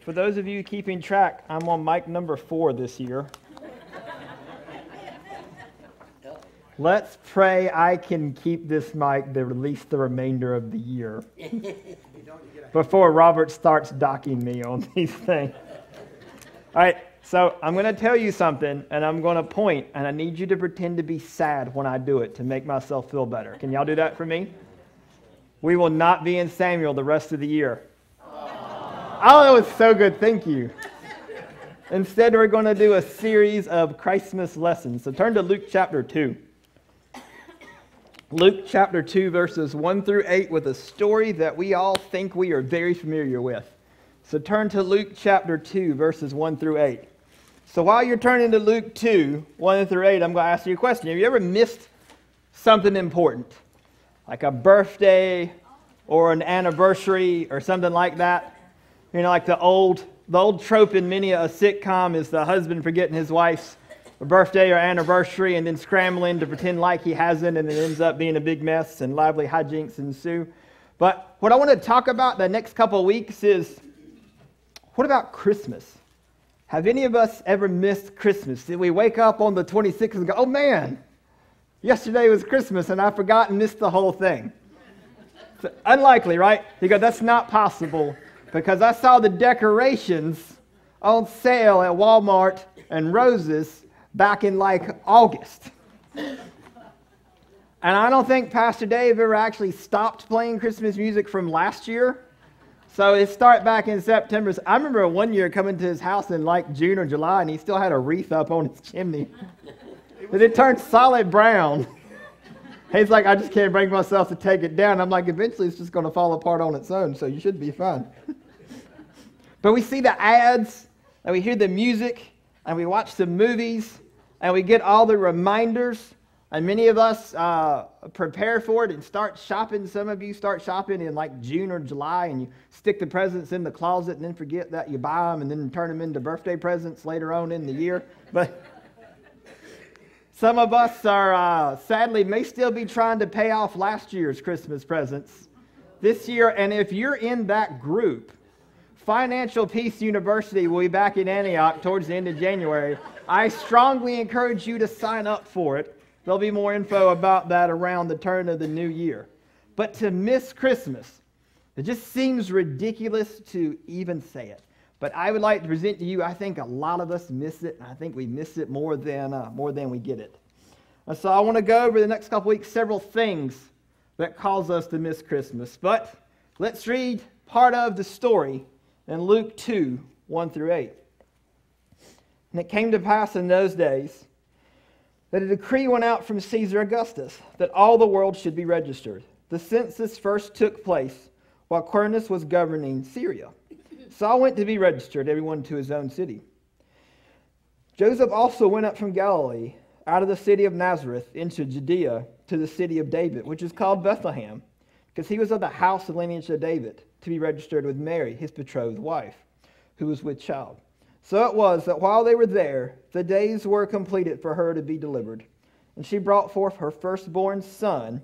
For those of you keeping track, I'm on mic number 4 this year. Let's pray I can keep this mic at least the remainder of the year before Robert starts docking me on these things. All right, so I'm going to tell you something, and I'm going to point, and I need you to pretend to be sad when I do it to make myself feel better. Can y'all do that for me? We will not be in Samuel the rest of the year. Oh, that was so good. Thank you. Instead, we're going to do a series of Christmas lessons. So turn to Luke chapter 2. Luke chapter 2, verses 1 through 8, with a story that we all think we are very familiar with. So turn to Luke chapter 2, verses 1 through 8. So while you're turning to Luke 2, 1 through 8, I'm going to ask you a question. Have you ever missed something important? Like a birthday or an anniversary or something like that? You know, like the old trope in many a sitcom is the husband forgetting his wife's birthday or anniversary and then scrambling to pretend like he hasn't, and it ends up being a big mess and lively hijinks ensue. But what I want to talk about the next couple of weeks is, what about Christmas? Have any of us ever missed Christmas? Did we wake up on the 26th and go, oh man, yesterday was Christmas and I forgot and missed the whole thing? It's unlikely, right? You go, that's not possible, because I saw the decorations on sale at Walmart and Rose's back in like August. And I don't think Pastor Dave ever actually stopped playing Christmas music from last year. So it started back in September. So I remember one year coming to his house in like June or July, and he still had a wreath up on his chimney. But it turned solid brown. He's like, I just can't bring myself to take it down. I'm like, eventually it's just going to fall apart on its own, so you should be fine. But we see the ads, and we hear the music, and we watch the movies, and we get all the reminders, and many of us prepare for it and start shopping. Some of you start shopping in like June or July, and you stick the presents in the closet and then forget that you buy them and then turn them into birthday presents later on in the year. But some of us are, sadly, may still be trying to pay off last year's Christmas presents this year. And if you're in that group, Financial Peace University will be back in Antioch towards the end of January. I strongly encourage you to sign up for it. There'll be more info about that around the turn of the new year. But to miss Christmas, it just seems ridiculous to even say it. But I would like to present to you, I think a lot of us miss it, and I think we miss it more than we get it. And so I want to go over the next couple weeks several things that cause us to miss Christmas. But let's read part of the story in Luke 2, 1 through 8. And it came to pass in those days that a decree went out from Caesar Augustus that all the world should be registered. The census first took place while Quirinius was governing Syria. So I went to be registered, everyone to his own city. Joseph also went up from Galilee, out of the city of Nazareth, into Judea, to the city of David, which is called Bethlehem, because he was of the house and lineage of David, to be registered with Mary, his betrothed wife, who was with child. So it was that while they were there, the days were completed for her to be delivered. And she brought forth her firstborn son,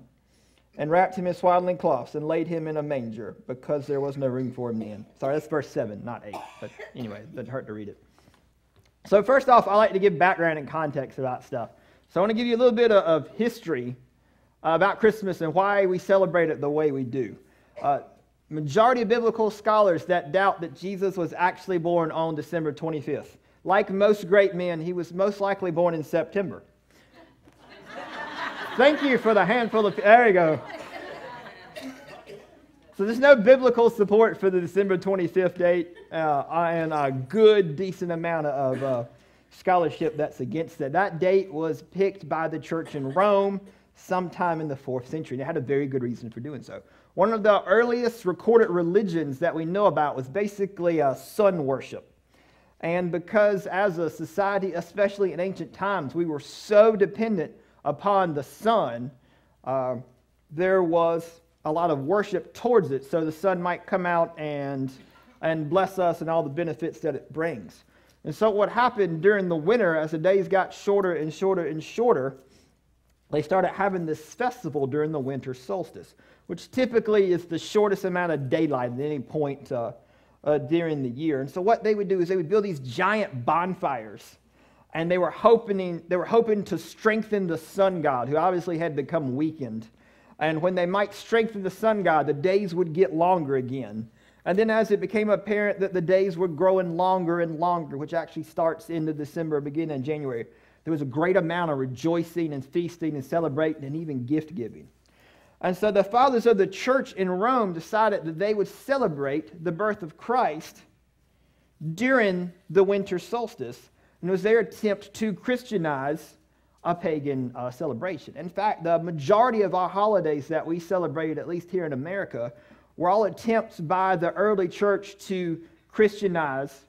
and wrapped him in swaddling cloths, and laid him in a manger, because there was no room for him in. Sorry, that's verse 7, not 8. But anyway, it doesn't hurt to read it. So first off, I like to give background and context about stuff. So I want to give you a little bit of history about Christmas and why we celebrate it the way we do. Majority of biblical scholars that doubt that Jesus was actually born on December 25th. Like most great men, he was most likely born in September. Thank you for the handful of... There you go. So there's no biblical support for the December 25th date, and a good, decent amount of scholarship that's against it. That date was picked by the church in Rome sometime in the 4th century, and it had a very good reason for doing so. One of the earliest recorded religions that we know about was basically sun worship. And because as a society, especially in ancient times, we were so dependent upon the sun, there was a lot of worship towards it, so the sun might come out and bless us and all the benefits that it brings. And so what happened during the winter, as the days got shorter and shorter and shorter, they started having this festival during the winter solstice, which typically is the shortest amount of daylight at any point during the year. And so what they would do is they would build these giant bonfires, and they were hoping to strengthen the sun god, who obviously had become weakened. And when they might strengthen the sun god, the days would get longer again. And then as it became apparent that the days were growing longer and longer, which actually starts into December, beginning in January, there was a great amount of rejoicing and feasting and celebrating and even gift giving. And so the fathers of the church in Rome decided that they would celebrate the birth of Christ during the winter solstice. And it was their attempt to Christianize a pagan celebration. In fact, the majority of our holidays that we celebrated, at least here in America, were all attempts by the early church to Christianize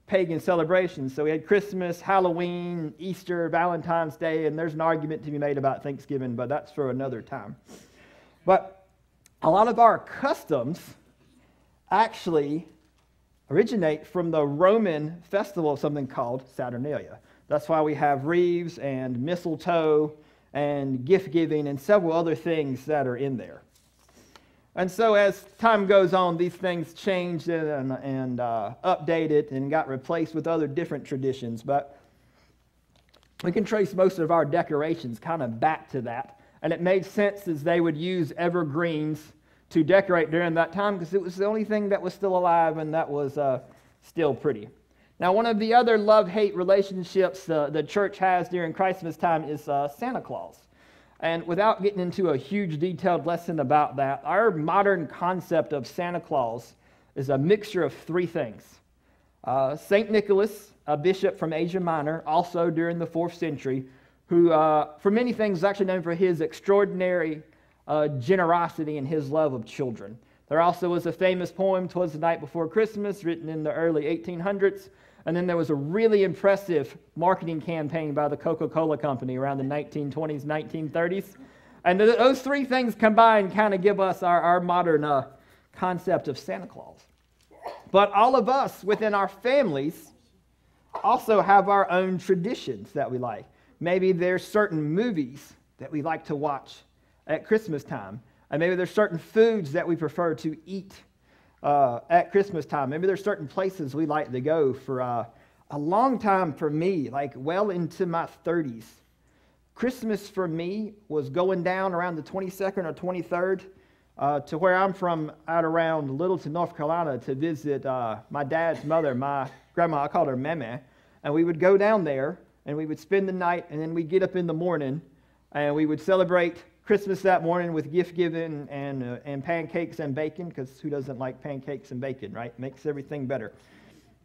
pagan celebrations. So we had Christmas, Halloween, Easter, Valentine's Day, and there's an argument to be made about Thanksgiving, but that's for another time. But a lot of our customs actually originate from the Roman festival of something called Saturnalia. That's why we have wreaths and mistletoe and gift giving and several other things that are in there. And so as time goes on, these things changed and updated and got replaced with other different traditions. But we can trace most of our decorations kind of back to that. And it made sense as they would use evergreens to decorate during that time because it was the only thing that was still alive and that was still pretty. Now, one of the other love-hate relationships the church has during Christmas time is Santa Claus. And without getting into a huge detailed lesson about that, our modern concept of Santa Claus is a mixture of three things. St. Nicholas, a bishop from Asia Minor, also during the 4th century, who for many things is actually known for his extraordinary generosity and his love of children. There also was a famous poem, "'Twas the Night Before Christmas," written in the early 1800s. And then there was a really impressive marketing campaign by the Coca-Cola Company around the 1920s, 1930s. And those three things combined kind of give us our modern concept of Santa Claus. But all of us within our families also have our own traditions that we like. Maybe there's certain movies that we like to watch at Christmas time. And maybe there's certain foods that we prefer to eat at Christmas time. Maybe there's certain places we like to go. For a long time for me, like well into my 30s, Christmas for me was going down around the 22nd or 23rd to where I'm from, out around Littleton, North Carolina, to visit my dad's mother, my grandma. I called her Mama. And we would go down there and we would spend the night, and then we'd get up in the morning and we would celebrate Christmas that morning with gift giving and pancakes and bacon, because who doesn't like pancakes and bacon, right? Makes everything better.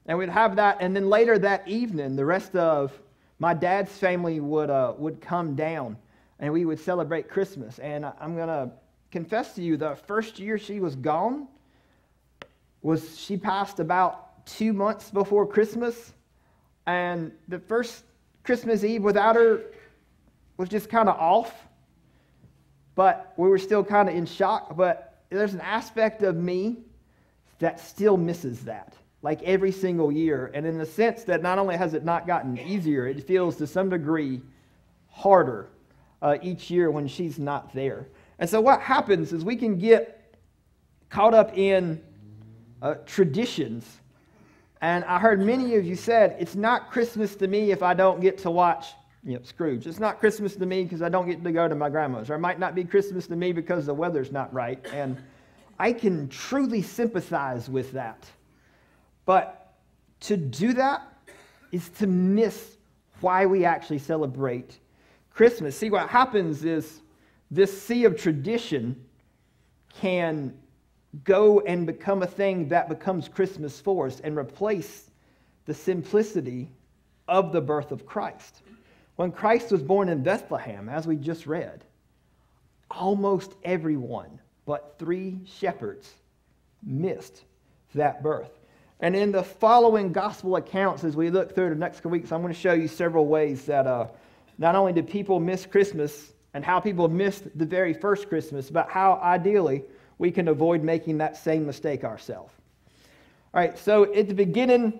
And we'd have that, and then later that evening, the rest of my dad's family would come down, and we would celebrate Christmas. And I'm going to confess to you, the first year she was gone, she passed about 2 months before Christmas, and the first Christmas Eve without her was just kind of off. But we were still kind of in shock. But there's an aspect of me that still misses that, like every single year. And in the sense that not only has it not gotten easier, it feels to some degree harder each year when she's not there. And so what happens is we can get caught up in traditions. And I heard many of you said, it's not Christmas to me if I don't get to watch Scrooge. It's not Christmas to me because I don't get to go to my grandma's. Or it might not be Christmas to me because the weather's not right. And I can truly sympathize with that. But to do that is to miss why we actually celebrate Christmas. See, what happens is this sea of tradition can go and become a thing that becomes Christmas for us and replace the simplicity of the birth of Christ. When Christ was born in Bethlehem, as we just read, almost everyone but 3 shepherds missed that birth. And in the following gospel accounts, as we look through the next couple weeks, I'm going to show you several ways that not only did people miss Christmas and how people missed the very first Christmas, but how ideally we can avoid making that same mistake ourselves. All right, so at the beginning,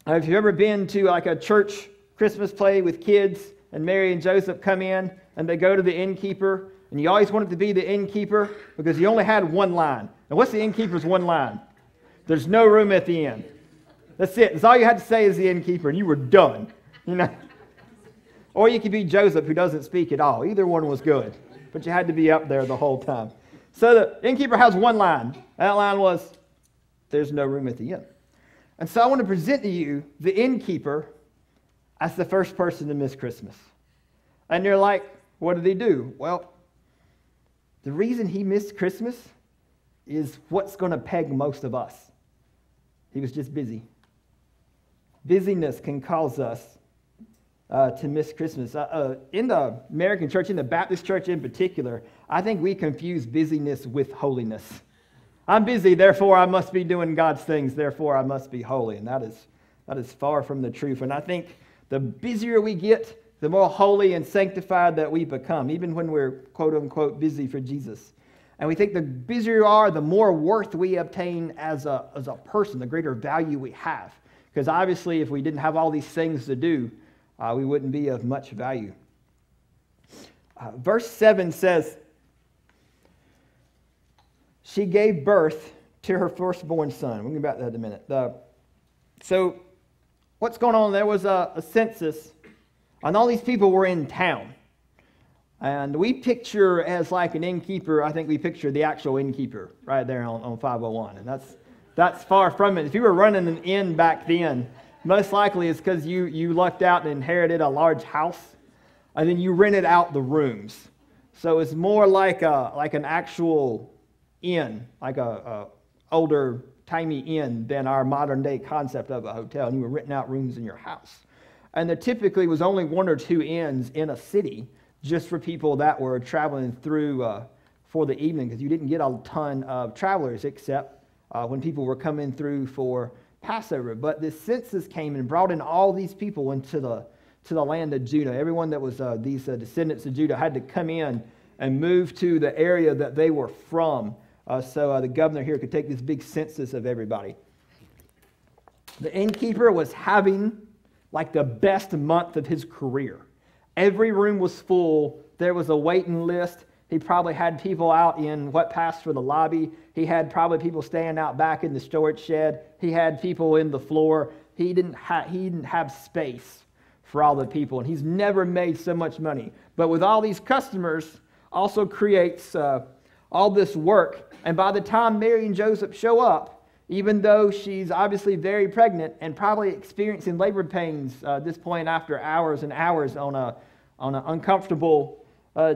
if you've ever been to like a church Christmas play with kids, and Mary and Joseph come in, and they go to the innkeeper, and you always wanted to be the innkeeper because you only had one line. And what's the innkeeper's one line? There's no room at the inn. That's it. That's all you had to say as the innkeeper, and you were done. You know. Or you could be Joseph, who doesn't speak at all. Either one was good. But you had to be up there the whole time. So the innkeeper has one line. That line was, there's no room at the inn. And so I want to present to you the innkeeper as the first person to miss Christmas. And you're like, what did he do? Well, the reason he missed Christmas is what's going to peg most of us. He was just busy. Busyness can cause us to miss Christmas. In the American church, in the Baptist church in particular, I think we confuse busyness with holiness. I'm busy, therefore I must be doing God's things, therefore I must be holy. And that is far from the truth. And I think the busier we get, the more holy and sanctified that we become, even when we're quote-unquote busy for Jesus. And we think the busier you are, the more worth we obtain as a person, the greater value we have. Because obviously if we didn't have all these things to do, we wouldn't be of much value. Verse 7 says, she gave birth to her firstborn son. We'll get back to that in a minute. So what's going on? There was a census, and all these people were in town. And we picture as like an innkeeper, I think we picture the actual innkeeper right there on 501. And that's far from it. If you were running an inn back then, most likely it's because you lucked out and inherited a large house, and then you rented out the rooms. So it's more like an actual inn, like a older, timey inn than our modern day concept of a hotel. And you were renting out rooms in your house. And there typically was only one or two inns in a city just for people that were traveling through for the evening, because you didn't get a ton of travelers except when people were coming through for Passover. But this census came and brought in all these people into the land of Judah. Everyone that was these descendants of Judah had to come in and move to the area that they were from, so the governor here could take this big census of everybody. The innkeeper was having like the best month of his career. Every room was full. There was a waiting list. He probably had people out in what passed for the lobby. He had probably people staying out back in the storage shed. He had people in the floor. He didn't have space for all the people, and he's never made so much money. But with all these customers, also creates all this work. And by the time Mary and Joseph show up, even though she's obviously very pregnant and probably experiencing labor pains at this point after hours and hours on an uncomfortable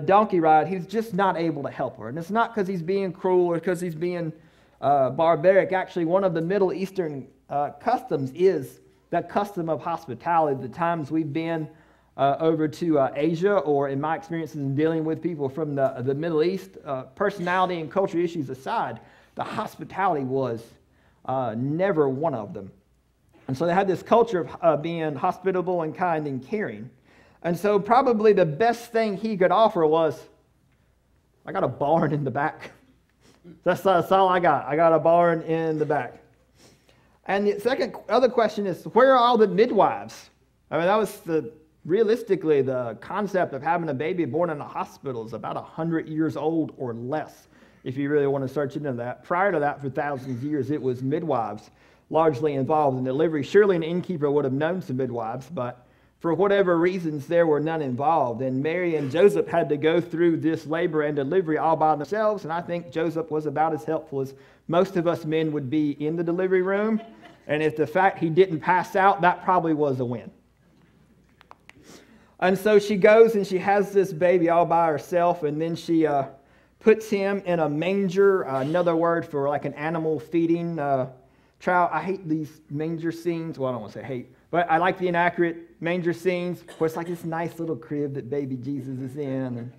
donkey ride, he's just not able to help her. And it's not because he's being cruel or because he's being barbaric. Actually, one of the Middle Eastern customs is that custom of hospitality. The times we've been over to Asia, or in my experiences in dealing with people from the Middle East, personality and culture issues aside, the hospitality was never one of them. And so they had this culture of being hospitable and kind and caring. And so probably the best thing he could offer was, I got a barn in the back. That's all I got. I got a barn in the back. And the other question is, where are all the midwives? I mean, that was realistically the concept of having a baby born in a hospital is about 100 years old or less, if you really want to search into that. Prior to that, for thousands of years, it was midwives largely involved in delivery. Surely an innkeeper would have known some midwives, but for whatever reasons, there were none involved. And Mary and Joseph had to go through this labor and delivery all by themselves, and I think Joseph was about as helpful as most of us men would be in the delivery room. And if the fact he didn't pass out, that probably was a win. And so she goes and she has this baby all by herself, and then she puts him in a manger, another word for like an animal feeding trough. I hate these manger scenes. Well, I don't want to say hate, but I like the inaccurate manger scenes where it's like this nice little crib that baby Jesus is in. And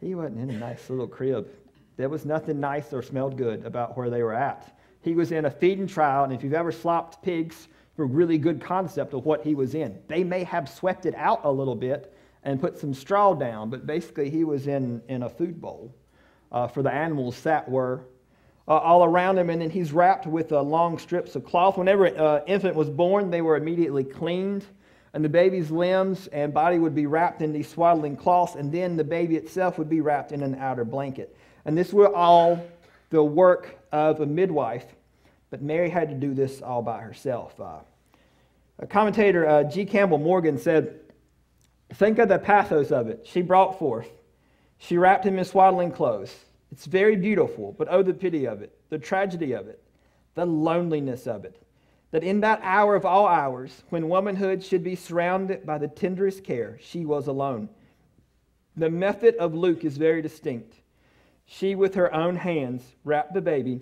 he wasn't in a nice little crib. There was nothing nice or smelled good about where they were at. He was in a feeding trough, and if you've ever slopped pigs, a really good concept of what he was in. They may have swept it out a little bit and put some straw down, but basically he was in a food bowl for the animals that were all around him, and then he's wrapped with long strips of cloth. Whenever an infant was born, they were immediately cleaned, and the baby's limbs and body would be wrapped in these swaddling cloths, and then the baby itself would be wrapped in an outer blanket. And this were all the work of a midwife. But Mary had to do this all by herself. A commentator, G. Campbell Morgan, said, "Think of the pathos of it. She brought forth. She wrapped him in swaddling clothes. It's very beautiful, but oh, the pity of it, the tragedy of it, the loneliness of it. That in that hour of all hours, when womanhood should be surrounded by the tenderest care, she was alone. The method of Luke is very distinct. She, with her own hands, wrapped the baby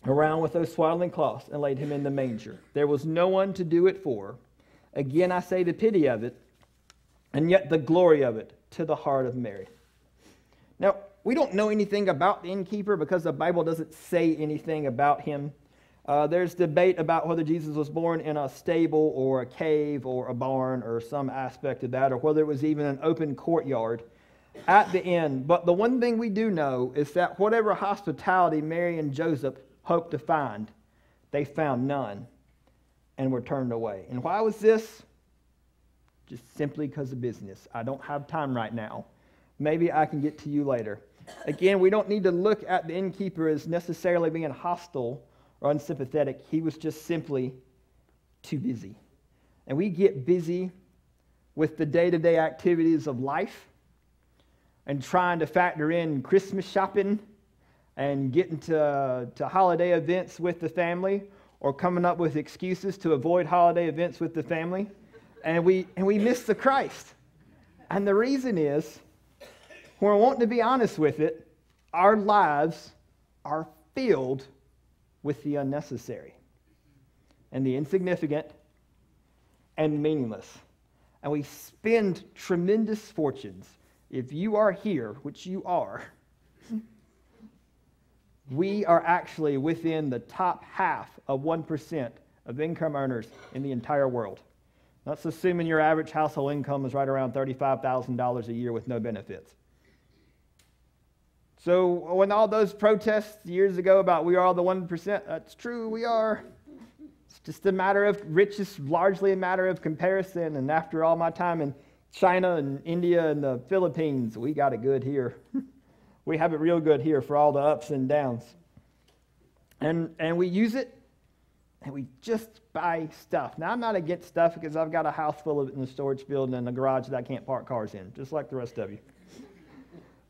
around with those swaddling cloths and laid him in the manger. There was no one to do it for. Again, I say the pity of it, and yet the glory of it to the heart of Mary." Now, we don't know anything about the innkeeper because the Bible doesn't say anything about him. There's debate about whether Jesus was born in a stable or a cave or a barn or some aspect of that, or whether it was even an open courtyard at the inn. But the one thing we do know is that whatever hospitality Mary and Joseph hoped to find, they found none and were turned away. And why was this? Just simply because of business. I don't have time right now. Maybe I can get to you later. Again, we don't need to look at the innkeeper as necessarily being hostile or unsympathetic. He was just simply too busy. And we get busy with the day-to-day activities of life and trying to factor in Christmas shopping and getting to holiday events with the family, or coming up with excuses to avoid holiday events with the family. And we miss the Christ. And the reason is, when we're wanting to be honest with it, our lives are filled with the unnecessary and the insignificant and meaningless. And we spend tremendous fortunes. If you are here, which you are, we are actually within the top half of 1% of income earners in the entire world. That's assuming your average household income is right around $35,000 a year with no benefits. So when all those protests years ago about we are the 1%, that's true, we are. It's just a matter of, rich is largely a matter of comparison. And after all my time in China and India and the Philippines, we got it good here. We have it real good here for all the ups and downs. And we use it, and we just buy stuff. Now, I'm not against stuff because I've got a house full of it in the storage building and a garage that I can't park cars in, just like the rest of you.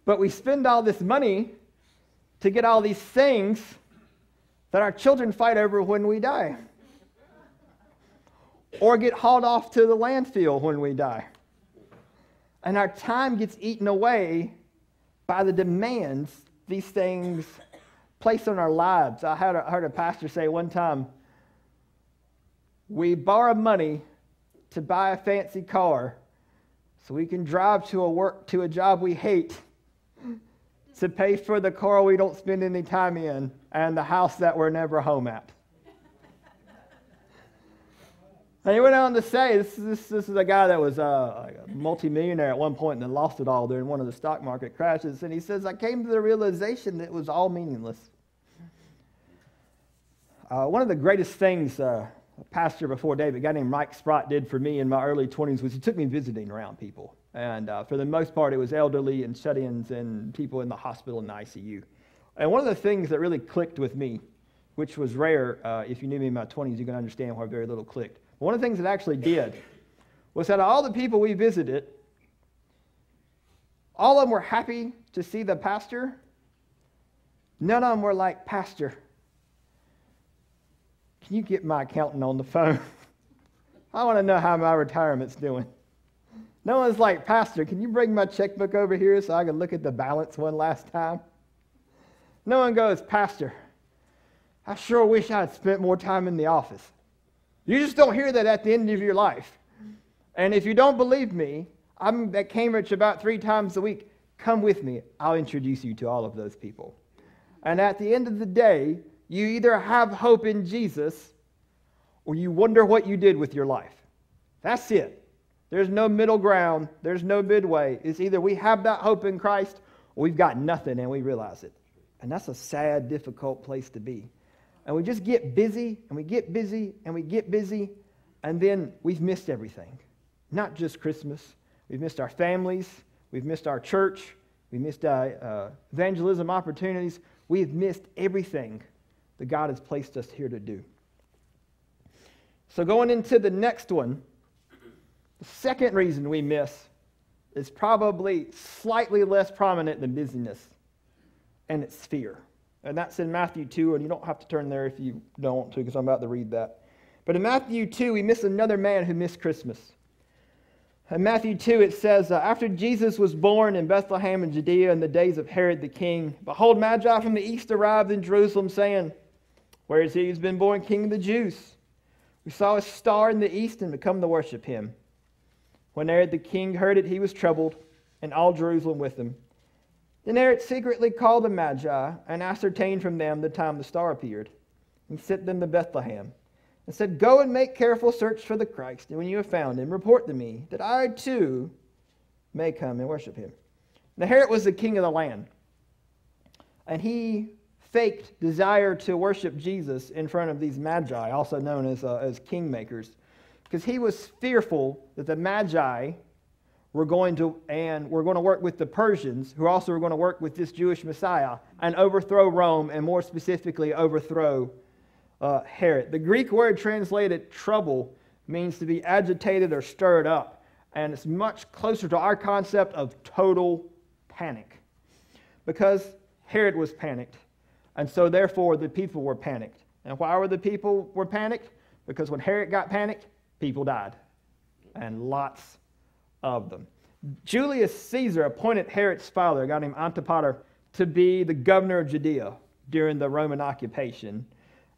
But we spend all this money to get all these things that our children fight over when we die, or get hauled off to the landfill when we die. And our time gets eaten away by the demands these things place on our lives. I heard a pastor say one time, we borrow money to buy a fancy car so we can drive to a job we hate, to pay for the car we don't spend any time in and the house that we're never home at. And he went on to say, this is a guy that was like a multimillionaire at one point and then lost it all during one of the stock market crashes. And he says, I came to the realization that it was all meaningless. One of the greatest things a pastor before David, a guy named Mike Sprott, did for me in my early 20s was he took me visiting around people. And for the most part, it was elderly and shut-ins and people in the hospital and the ICU. And one of the things that really clicked with me, which was rare, if you knew me in my 20s, you can understand why very little clicked. But one of the things that actually did was that all the people we visited, all of them were happy to see the pastor. None of them were like, Pastor, can you get my accountant on the phone? I want to know how my retirement's doing. No one's like, Pastor, can you bring my checkbook over here so I can look at the balance one last time? No one goes, Pastor, I sure wish I had spent more time in the office. You just don't hear that at the end of your life. And if you don't believe me, I'm at Cambridge about 3 times a week. Come with me. I'll introduce you to all of those people. And at the end of the day, you either have hope in Jesus or you wonder what you did with your life. That's it. There's no middle ground. There's no midway. It's either we have that hope in Christ or we've got nothing and we realize it. And that's a sad, difficult place to be. And we just get busy, and we get busy, and we get busy, and then we've missed everything. Not just Christmas. We've missed our families. We've missed our church. We've missed evangelism opportunities. We've missed everything that God has placed us here to do. So going into the next one, the second reason we miss is probably slightly less prominent than busyness, and it's fear. And that's in Matthew 2, and you don't have to turn there if you don't want to, because I'm about to read that. But in Matthew 2, we miss another man who missed Christmas. In Matthew 2, it says, after Jesus was born in Bethlehem in Judea in the days of Herod the king, behold, Magi from the east arrived in Jerusalem, saying, where is he who's been born King of the Jews? We saw a star in the east and become to worship him. When Herod the king heard it, he was troubled, and all Jerusalem with him. Then Herod secretly called the Magi and ascertained from them the time the star appeared. He sent them to Bethlehem and said, go and make careful search for the Christ, and when you have found him, report to me, that I too may come and worship him. Now Herod was the king of the land, and he faked desire to worship Jesus in front of these Magi, also known as kingmakers, because he was fearful that the Magi were going to work with the Persians, who also were going to work with this Jewish Messiah, and overthrow Rome, and more specifically overthrow Herod. The Greek word translated trouble means to be agitated or stirred up, and it's much closer to our concept of total panic, because Herod was panicked, and so therefore the people were panicked. And why were the people panicked? Because when Herod got panicked, people died, and lots of them. Julius Caesar appointed Herod's father, a guy named Antipater, to be the governor of Judea during the Roman occupation.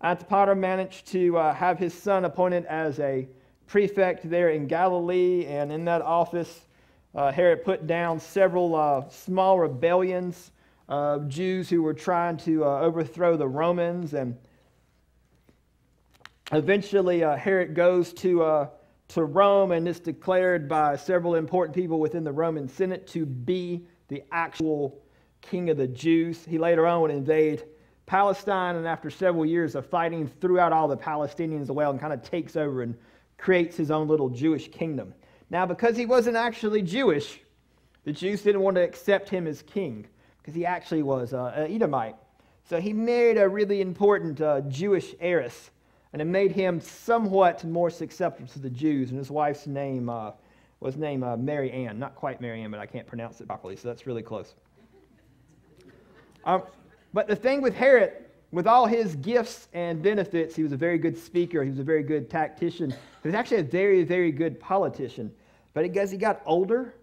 Antipater managed to have his son appointed as a prefect there in Galilee, and in that office, Herod put down several small rebellions of Jews who were trying to overthrow the Romans, and eventually Herod goes to Rome, and is declared by several important people within the Roman Senate to be the actual king of the Jews. He later on would invade Palestine, and after several years of fighting throughout all the Palestinians as well, and kind of takes over and creates his own little Jewish kingdom. Now, because he wasn't actually Jewish, the Jews didn't want to accept him as king, because he actually was an Edomite. So he married a really important Jewish heiress, and it made him somewhat more acceptable to the Jews. And his wife's name was named Mary Ann. Not quite Mary Ann, but I can't pronounce it properly, so that's really close. But the thing with Herod, with all his gifts and benefits, he was a very good speaker. He was a very good tactician. He was actually a very, very good politician. But as he got older,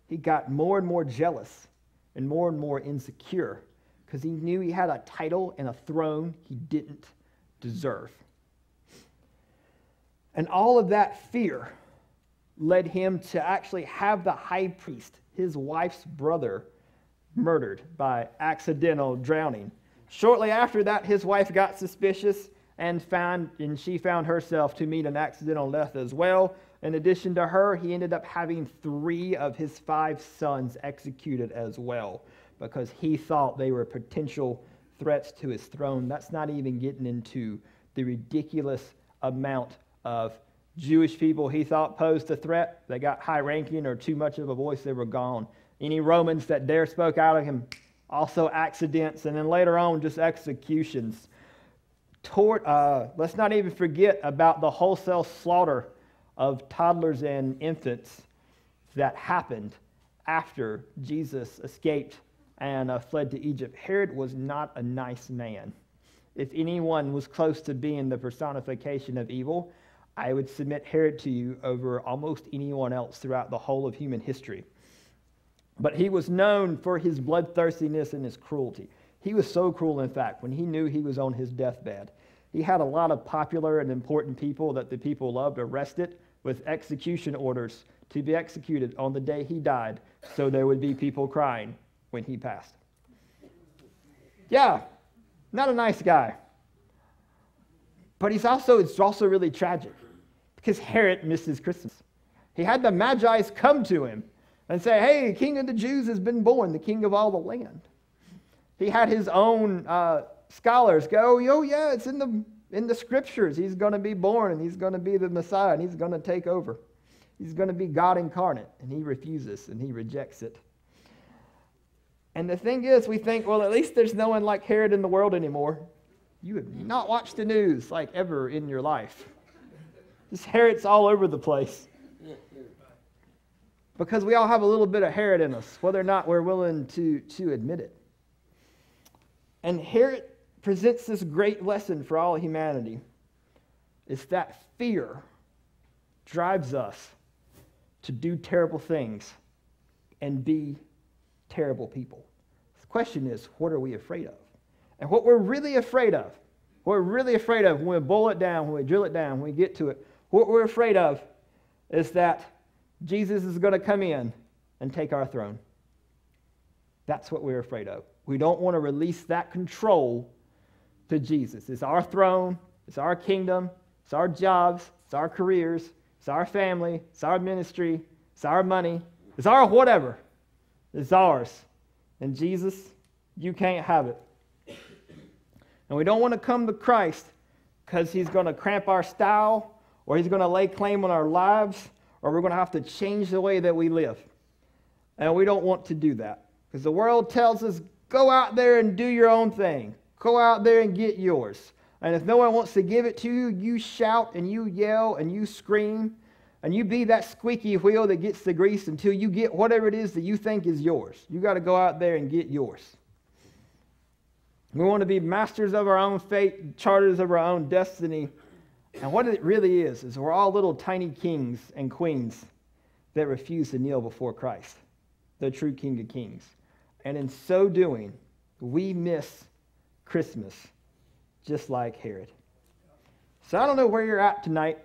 he got more and more jealous and more insecure, because he knew he had a title and a throne he didn't deserve. And all of that fear led him to actually have the high priest, his wife's brother, murdered by accidental drowning. Shortly after that, his wife got suspicious and she found herself to meet an accidental death as well. In addition to her, he ended up having 3 of his 5 sons executed as well, because he thought they were potential threats to his throne. That's not even getting into the ridiculous amount of Jewish people he thought posed a threat. They got high ranking or too much of a voice, they were gone. Any Romans that dare spoke out of him, also accidents, and then later on just executions. Let's not even forget about the wholesale slaughter of toddlers and infants that happened after Jesus escaped and fled to Egypt. Herod was not a nice man. If anyone was close to being the personification of evil, I would submit Herod to you over almost anyone else throughout the whole of human history. But he was known for his bloodthirstiness and his cruelty. He was so cruel, in fact, when he knew he was on his deathbed, he had a lot of popular and important people that the people loved arrested with execution orders to be executed on the day he died, so there would be people crying when he passed. Yeah, not a nice guy. But it's also really tragic, because Herod missed his Christmas. He had the Magi come to him and say, hey, King of the Jews has been born, the king of all the land. He had his own scholars go, oh yeah, it's in the scriptures. He's going to be born, and he's going to be the Messiah, and he's going to take over. He's going to be God incarnate, and he refuses, and he rejects it. And the thing is, we think, well, at least there's no one like Herod in the world anymore. You have not watched the news like ever in your life. This Herod's all over the place. Because we all have a little bit of Herod in us, whether or not we're willing to admit it. And Herod presents this great lesson for all humanity. It's that fear drives us to do terrible things and be terrible people. The question is, what are we afraid of? And what we're really afraid of, when we boil it down, when we drill it down, when we get to it, what we're afraid of is that Jesus is going to come in and take our throne. That's what we're afraid of. We don't want to release that control to Jesus. It's our throne, it's our kingdom, it's our jobs, it's our careers, it's our family, it's our ministry, it's our money, it's our whatever. It's ours. And Jesus, you can't have it. And we don't want to come to Christ because he's going to cramp our style, or he's going to lay claim on our lives, or we're going to have to change the way that we live. And we don't want to do that. Because the world tells us, go out there and do your own thing. Go out there and get yours. And if no one wants to give it to you, you shout and you yell and you scream. And you be that squeaky wheel that gets the grease until you get whatever it is that you think is yours. You got to go out there and get yours. We want to be masters of our own fate, charters of our own destiny. And what it really is we're all little tiny kings and queens that refuse to kneel before Christ, the true King of Kings. And in so doing, we miss Christmas just like Herod. So I don't know where you're at tonight.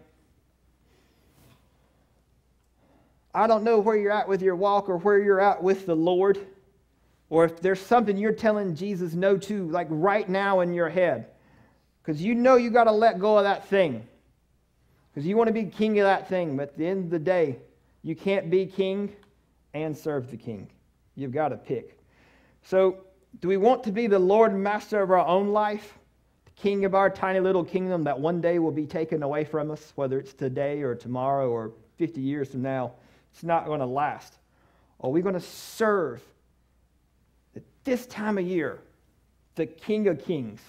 I don't know where you're at with your walk or where you're at with the Lord, or if there's something you're telling Jesus no to, like right now in your head, because you know you got to let go of that thing, because you want to be king of that thing. But at the end of the day, you can't be king and serve the king. You've got to pick. So do we want to be the Lord and master of our own life, the king of our tiny little kingdom that one day will be taken away from us, whether it's today or tomorrow or 50 years from now? It's not going to last. Or are we going to serve at this time of year the King of Kings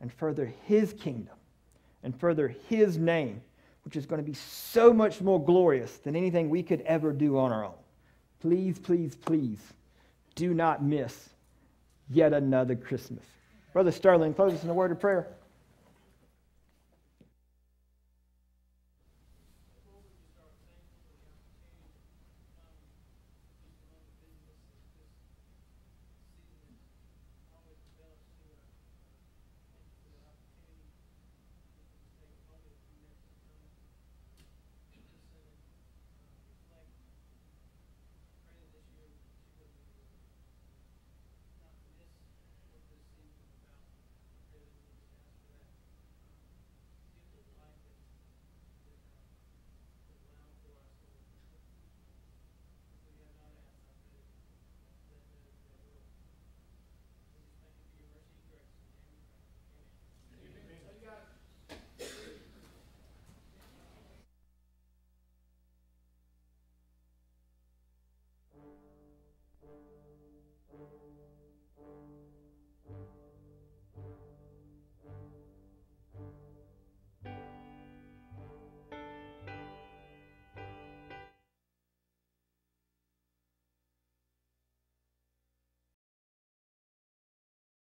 and further his kingdom and further his name, which is going to be so much more glorious than anything we could ever do on our own? Please, please, please do not miss yet another Christmas. Brother Sterling, close us in a word of prayer.